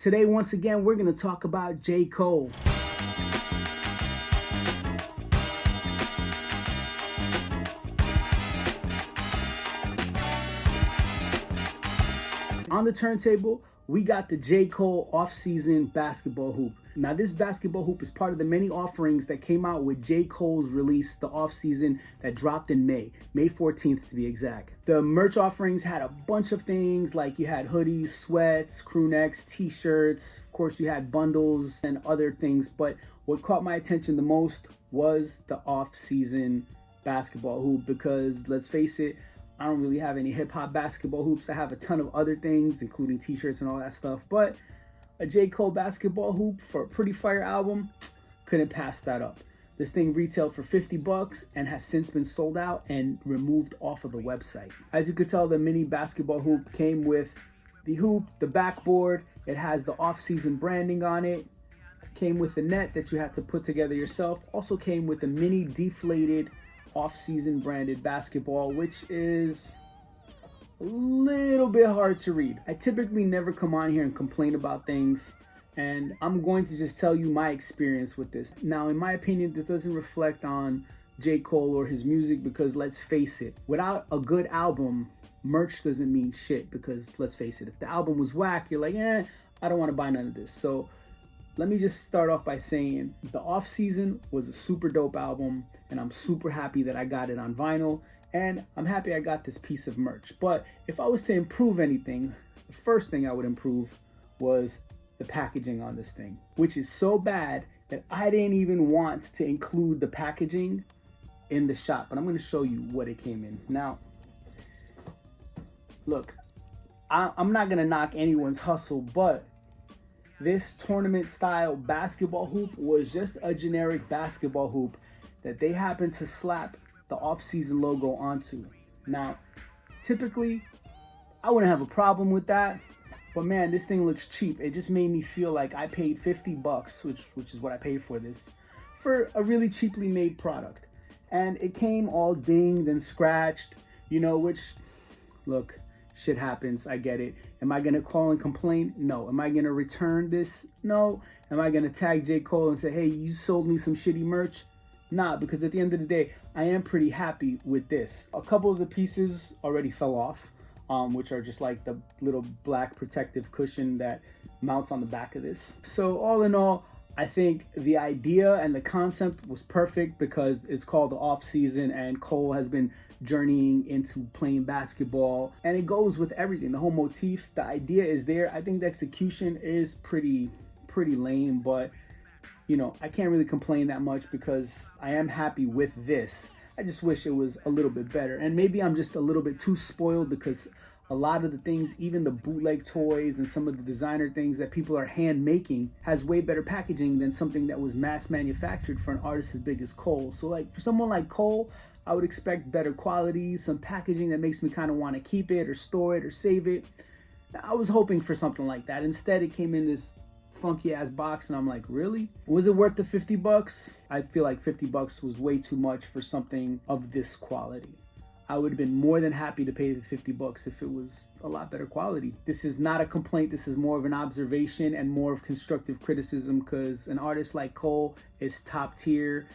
Today, once again, we're going to talk about J. Cole. On the turntable, we got the J. Cole off-season basketball hoop. Now, this basketball hoop is part of the many offerings that came out with J. Cole's release, the off-season that dropped in May 14th to be exact. The merch offerings had a bunch of things, like you had hoodies, sweats, crew necks, t-shirts. Of course, you had bundles and other things, but what caught my attention the most was the off-season basketball hoop because, let's face it, I don't really have any hip-hop basketball hoops. I have a ton of other things, including t-shirts and all that stuff. But a J. Cole basketball hoop for a pretty fire album, couldn't pass that up. This thing retailed for $50 and has since been sold out and removed off of the website. As you could tell, the mini basketball hoop came with the hoop, the backboard. It has the off-season branding on it. Came with the net that you had to put together yourself. Also came with a mini deflated off-season branded basketball, which is a little bit hard to read. I typically never come on here and complain about things, and I'm going to just tell you my experience with this. Now, in my opinion, this doesn't reflect on J. Cole or his music because, let's face it, without a good album, merch doesn't mean shit because, let's face it, if the album was whack, you're like, I don't want to buy none of this. So let me just start off by saying the off-season was a super dope album, and I'm super happy that I got it on vinyl, and I'm happy I got this piece of merch. But if I was to improve anything, the first thing I would improve was the packaging on this thing, which is so bad that I didn't even want to include the packaging in the shop. But I'm going to show you what it came in. Now, look, I'm not going to knock anyone's hustle, but this tournament style basketball hoop was just a generic basketball hoop that they happened to slap the off-season logo onto. Now, typically, I wouldn't have a problem with that, but man, this thing looks cheap. It just made me feel like I paid $50, which is what I paid for this, for a really cheaply made product. And it came all dinged and scratched, which, look, shit happens, I get it. Am I gonna call and complain? No. Am I gonna return this? No. Am I gonna tag J. Cole and say, hey, you sold me some shitty merch? Nah, because at the end of the day, I am pretty happy with this. A couple of the pieces already fell off, which are just like the little black protective cushion that mounts on the back of this. So all in all, I think the idea and the concept was perfect because it's called the off season and Cole has been journeying into playing basketball, and it goes with everything. The whole motif, the idea is there. I think the execution is pretty lame, but I can't really complain that much because I am happy with this. I just wish it was a little bit better, and maybe I'm just a little bit too spoiled because a lot of the things, even the bootleg toys and some of the designer things that people are hand making, has way better packaging than something that was mass manufactured for an artist as big as Cole. So like for someone like Cole, I would expect better quality, some packaging that makes me kind of want to keep it or store it or save it. I was hoping for something like that. Instead, it came in this funky ass box and I'm like, really? Was it worth the $50? I feel like $50 was way too much for something of this quality. I would have been more than happy to pay the $50 if it was a lot better quality. This is not a complaint. This is more of an observation and more of constructive criticism because an artist like Cole is top tier.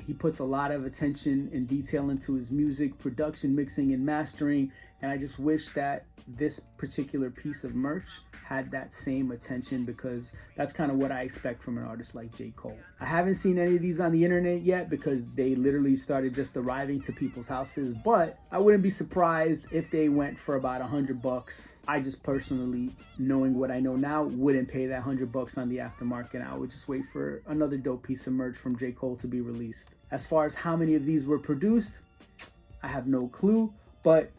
He puts a lot of attention and detail into his music, production, mixing, and mastering. And I just wish that this particular piece of merch had that same attention because that's kind of what I expect from an artist like J. Cole. I haven't seen any of these on the internet yet because they literally started just arriving to people's houses, but I wouldn't be surprised if they went for about $100. I just personally, knowing what I know now, wouldn't pay that $100 on the aftermarket. I would just wait for another dope piece of merch from J. Cole to be released. As far as how many of these were produced, I have no clue, but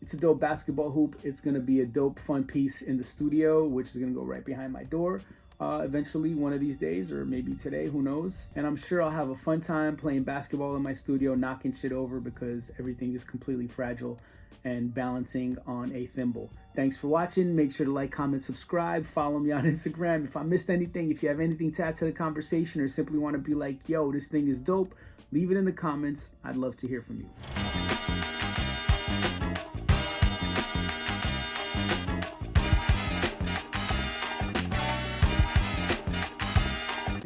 it's a dope basketball hoop. It's going to be a dope, fun piece in the studio, which is going to go right behind my door eventually one of these days, or maybe today, who knows. And I'm sure I'll have a fun time playing basketball in my studio, knocking shit over because everything is completely fragile and balancing on a thimble. Thanks for watching. Make sure to like, comment, subscribe. Follow me on Instagram. If I missed anything, if you have anything to add to the conversation or simply want to be like, yo, this thing is dope, leave it in the comments. I'd love to hear from you.